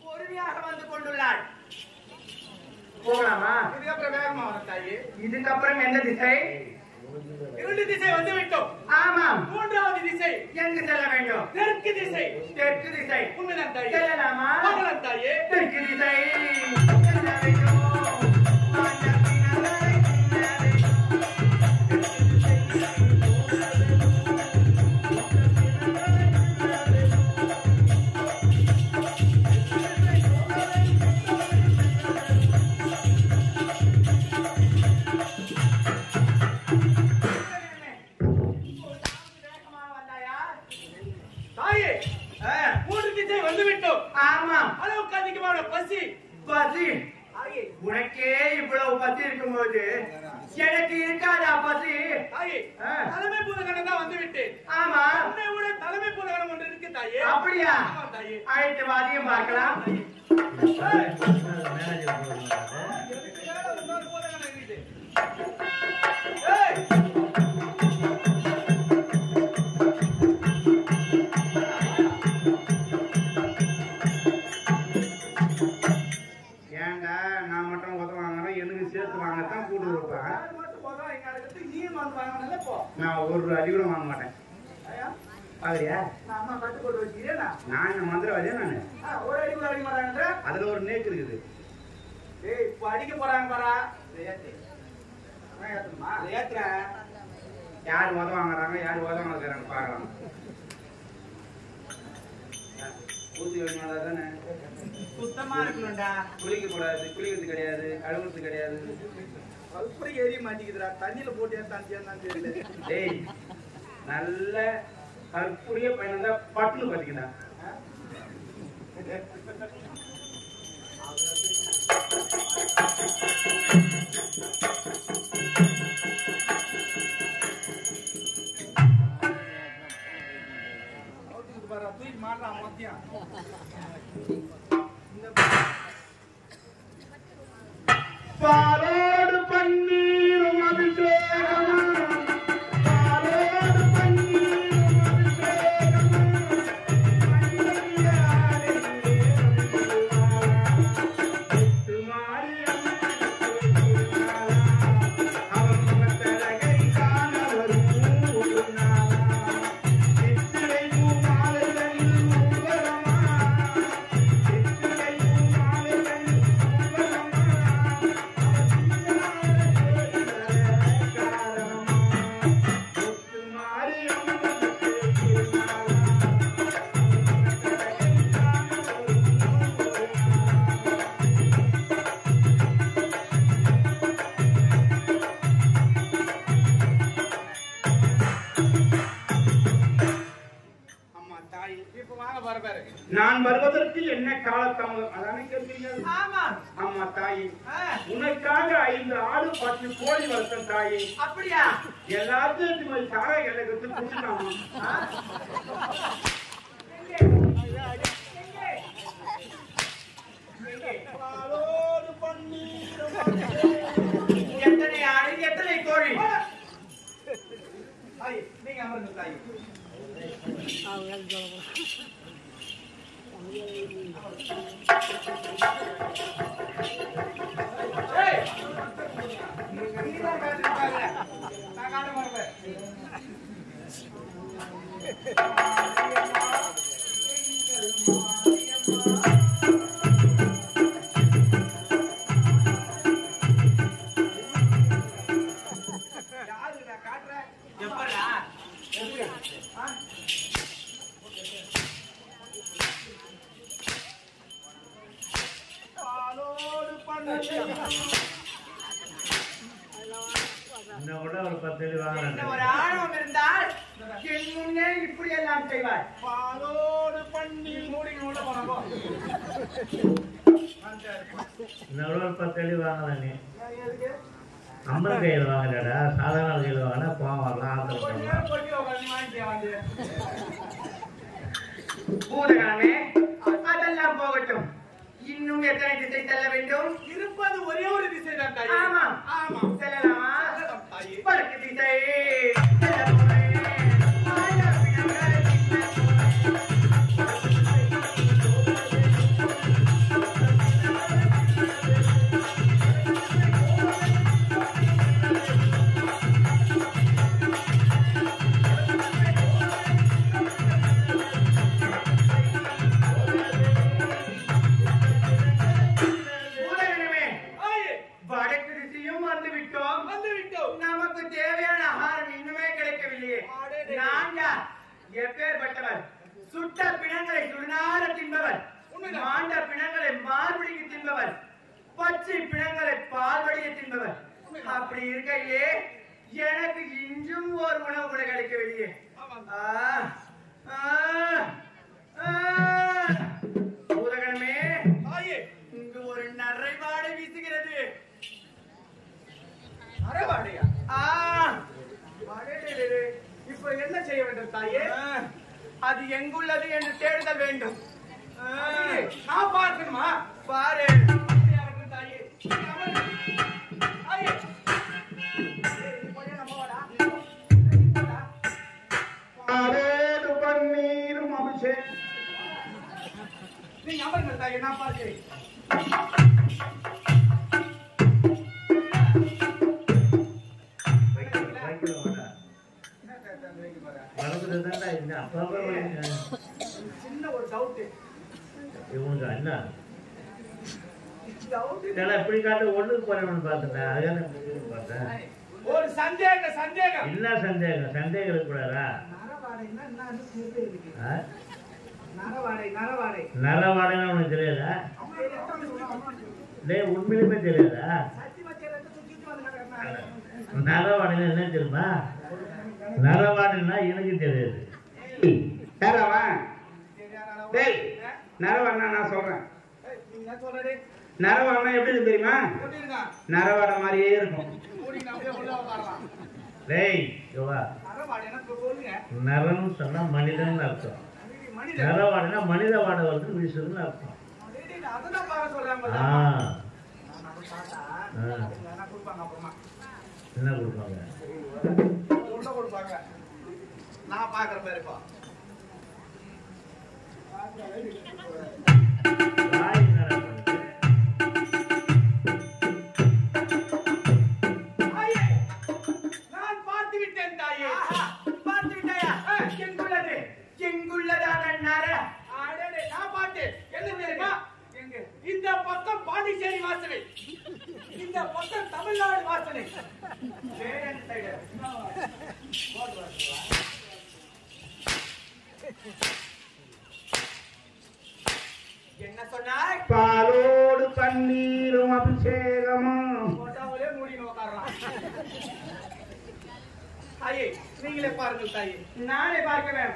பொறுமையாக வந்து கொண்டுள்ளார். போகலாமா? இதுக்கப்புறம் வேகமா வர தாயே. இதுக்கப்புறம் எந்த திசை? 2 திசை வந்து விட்டோம். ஆமாம். 3வது திசை எங்கு செல்ல வேண்டும்? தெற்கு திசை. தெற்கு திசை. உண்மைதான் தாயே. செல்லலாமா? போகலாம் தாயே. தெற்கு திசை செல்ல வேண்டும். தாயே 3 திசை வந்து விட்டோம். ஆமாம். அளவுக்கு அதிகமான பசி. பசி உனக்கே இவ்வளவு பசி இருக்கும்போது எனக்கு இருக்காதா பசி? தாயே தலைமை பூதகணம் தான் வந்து விட்டேன். ஆமா. உன்னை விட தலைமை பூதகணம் ஒன்று இருக்கு தாயே. அப்படியா? ஆமா தாயே. அழைத்து வாதியம் பார்க்கலாம். ஏண்டா நான் மட்டும் உதவாங்க எனக்கு சேர்த்து வாங்கத்தான் கூட்டு கொடுப்பேன். நான் ஒரு அடி கூட வாங்க மாட்டேன். பாக்குறியா? நான் இந்த மந்திரவாதியா நானு? அதுல ஒரு நேக்கு இருக்குது. அடிக்க போறாங்க பாரா. யாரு உதவாங்கிறாங்க யாரு உதவாங்கிறாங்க பாக்கலாம். ஊத்தி வைமாடா தானே? சுத்தமா இருக்கணும்டா. குளிக்க கூடாது, குளிக்கிறது கிடையாது, கழுவுறது கிடையாது. அப்புறம் ஏறி மாட்டிக்குதுடா. தண்ணியில போட்டு ஏன் தெரியல. டேய் நல்ல கற்புரிய பையன் தான் பட்டுன்னு பாத்தீங்கன்னா. தூக்கி மாட்டான் மத்தியம். பாலோடு பன்னீரும் அபிஷேகமா, பாலோடு பன்னீரும் அபிஷேகமா, முத்து மாரியம்மன் அவன் முகத்தழகை காண வரும் நாளா, சித்திரை பூமாலைகளில் ஊர்வலமா, சித்திரை பூமாலைகளில் ஊர்வலமா, நான் வருவதற்கு என்ன காலத்தாமதம்? அதானே கேட்டீங்க? ஆமா தாயி, உனக்காக 5 ஆடு 10 கோழி வளர்த்தேன் தாயி. அப்படியா? எல்லாத்தையும் சார எனக்கு குடிச்சிட்டாமா. எத்தனை ஆடு எத்தனை கோழி? நீங்க அமர்ந்து தாயி. ஒரு ஆணவம் இருந்தால் என் முன்னே இப்படி எல்லாம் செய்வார். பாலோடு பண்ணி மூடி உள்ள போனோம். ஒரு 10 அடி வாங்கலாம். நீ அம்மன் கையில் வாங்கலடா, சாதாரண கையில் வாங்கினா போவோம் வரலாம். பூதகணமே அதெல்லாம் போகட்டும். இன்னும் எத்தனை திசை செல்ல வேண்டும்? இருப்பது ஒரே ஒரு திசை தான் தாயே. ஆமா ஆமா. செல்லலாமா? தாயே. வடக்கு திசை சுட்ட பிணங்களை சுடுநார தின்பவர், மாண்ட பிணங்களை மார்படிக்கு தின்பவர், பச்சை பிணங்களை பால்வடிய தின்பவர். அப்படி இருக்கையிலே எனக்கு இன்றும் ஒரு உணவு கூட கிடைக்கவில்லையே. பூதகணமே, இங்கு ஒரு நரைவாடை வீசுகிறது. நரைவாடையா? இப்ப என்ன செய்ய வேண்டும் தாயே? அது எங்குள்ளது என்று தேடுதல் வேண்டும். நான் பார்க்கணுமா? பாரு தாயே. பன்னீரும் அபிஷேகம். நீங்க அமருங்கள் தாயே, நான் பார்க்கிறேன். சின்ன ஒரு டவுட். இவங்க என்ன இப்படி காட்டு ஒண்ணுக்கு போறேன்னு பார்த்தேன். அதான் பார்த்தேன். ஒரு சந்தேகம். என்ன சந்தேகம்? சந்தேகம் இருக்கக்கூடாதா? நரவாடைன்னா உனக்கு தெரியாதா? உண்மையிலுமே தெரியாதா? நரவாடைன்னா என்ன தெரியுமா? நரவாடைன்னா எனக்கு தெரியாது. நரவாடா நான் சொல்றேன். நரவாடா எப்படி தெரியுமா? நரவாடை மாதிரியே இருக்கும். நரன்னு சொன்னா மனிதன் அர்த்தம். நரவாடைனா மனித வாடை வந்து வீசுறதுன்னு அர்த்தம். என்ன கொடுப்பாங்க? நான் பாக்குற பேருப்பா. நான் பார்த்து விட்டேன் தாயே. பார்த்து விட்டாயா? எங்குள்ளதான நர? நான் பார்த்தேன். என்ன தெரியுமா? இந்த பக்கம் பாண்டிச்சேரி வாசனை, இந்த பக்கம் தமிழ்நாடு வாசனை. என்ன சொன்னாய்? பாலோடு பன்னீரும் அபிஷேகமும். போட்டாவலே மூடி உட்காரலாம். தாயே, நீங்களே பாருங்கள் தாயே. நானே பார்க்கிறேன்.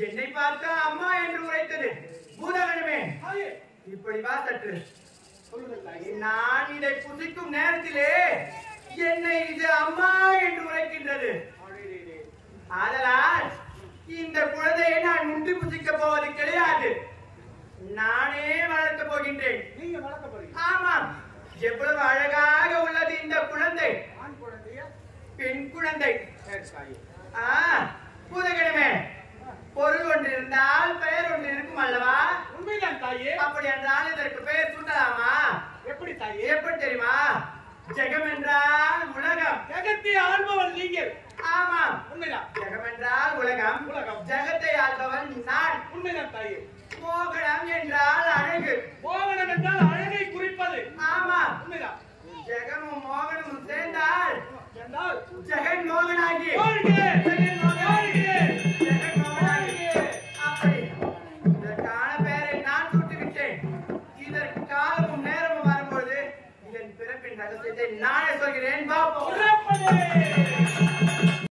என்னை பார்த்தா அம்மா என்று உரைத்தது பூதகணமே. இப்படி வா சற்று. நான் இதை புசிக்கும் நேரத்திலே என்னை இது அம்மா என்று உரைக்கின்றது. ஆதலால் இந்த குழந்தையை நான் உண்டு புசிக்க போவது கிடையாது. நானே வளர்க்க போகின்றேன். நீங்க வளர்க்க போறீங்க? ஆமாம். எவ்வளவு அழகாக உள்ளது இந்த குழந்தை. ஆண் குழந்தையா? பெண் குழந்தை. சரி. பூதகணமே, பொருள் ஒன்று இருந்தால் பெயர் ஒன்று இருக்கும் அல்லவா? உண்மைதான் தாயே. அப்படி என்றால் இதற்கு பெயர் சூட்டலாமா? எப்படி தாயே? எப்படி தெரியுமா? ஜெகம் என்றால் உலகம். ஜெகத்தை ஆள்பவள் நீங்கள். ஆமாம், உண்மைதான். ஜெகம் என்றால் உலகம். உலகம்.